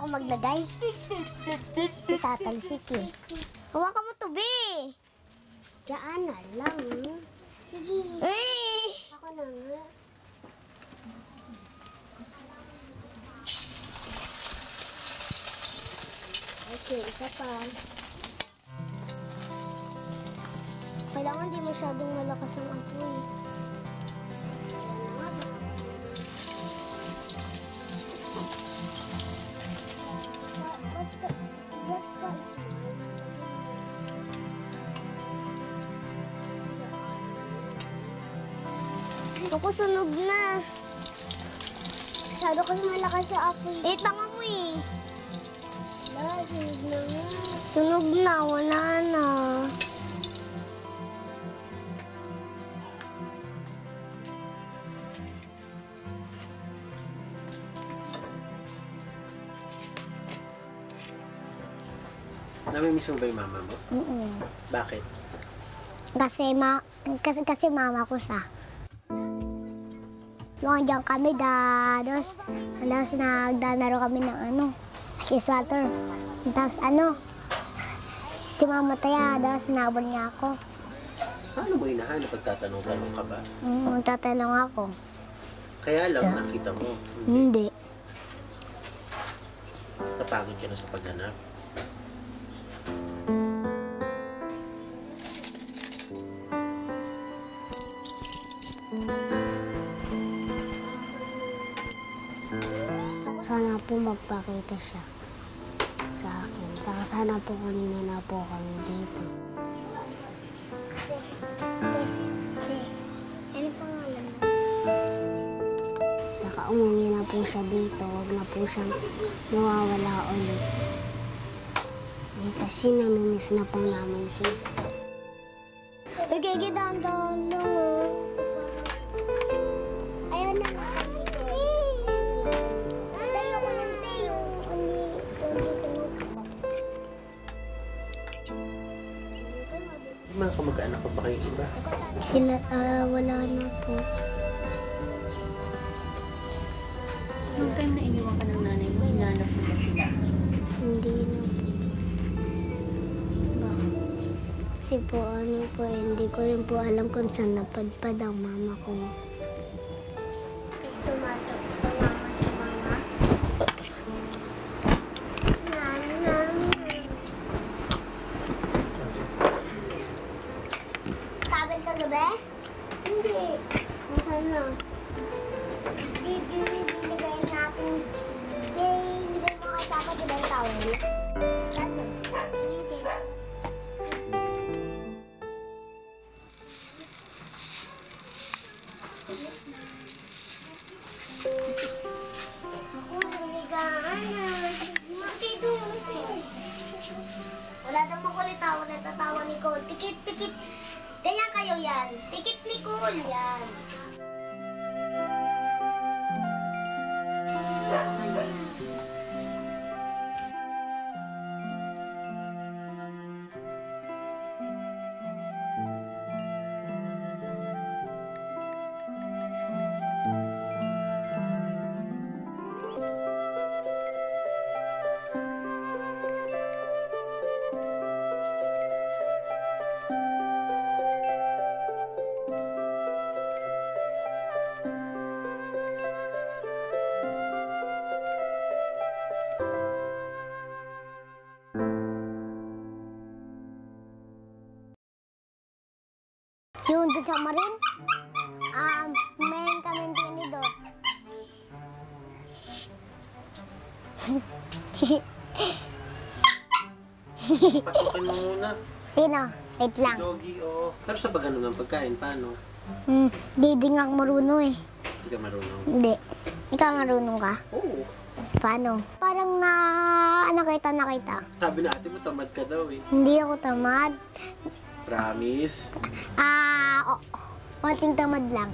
ako maglagay. Tatalsik eh. Hawakan mo to, be. Diyan na lang. Sige. Eh! Ako na nga. Okay, isa pa. Kailangan di masyadong malakas ang apoy. Ako sunog na. Masyado kasi malakas sa apoy. Eh, tanga mo eh. Wala, sunog na nga. Sunog na, wala na. Namimiss mo ba yung mama mo? Bakit? Kasi mama ko siya. Yung dyan kami, tapos nagdanaro kami ng ice water. Tapos si mama taya, tapos sinabon niya ako. Paano mo hinahanap? Pagtatanong-tanong ka ba? Tatanong ako. Kaya lang nakita mo. Hindi. Napagod ka na sa paghanap. Sana po magpakita siya sa akin. Saka sana po kunin na po kami dito. Ano pangalan mo? Saka umuwi na po siya dito. Huwag na po siyang mawawala ulit. Kasi namimiss na po namin siya. Okay, dahan-dahan lang Ayaw na nga. Mga kamag-anak ko ba kayo iba? Sila, wala na po. Nung time na iniwan ka ng nanay mo, hinanap mo ba sila? Hindi na po. Bakit? Kasi po, hindi ko rin po alam kung saan napadpad ang mama ko. Tumasok pa naman si mama. Kabel ka gabi? Hindi. Nasaan na? Binigay natin. Binigay mo kay Papa, diba yung tawag niya? Saan na? Wala daw makulit tawa, natatawa ni Cole. Pikit, pikit. Ganyan kayo yan. Pikit ni Cole yan. Yung doon sa Marin, main kami din doon. Pasukin mo muna. Sino? Wait lang. Doggy, oo. Pero sa pag-ano ng pagkain, paano? Di din ako marunong eh. Hindi ka marunong. Hindi. Ikaw marunong ka? Oo. Paano? Parang nakita. Sabi na ate mo, tamad ka daw eh. Hindi ako tamad. Promise? Konting tamad lang.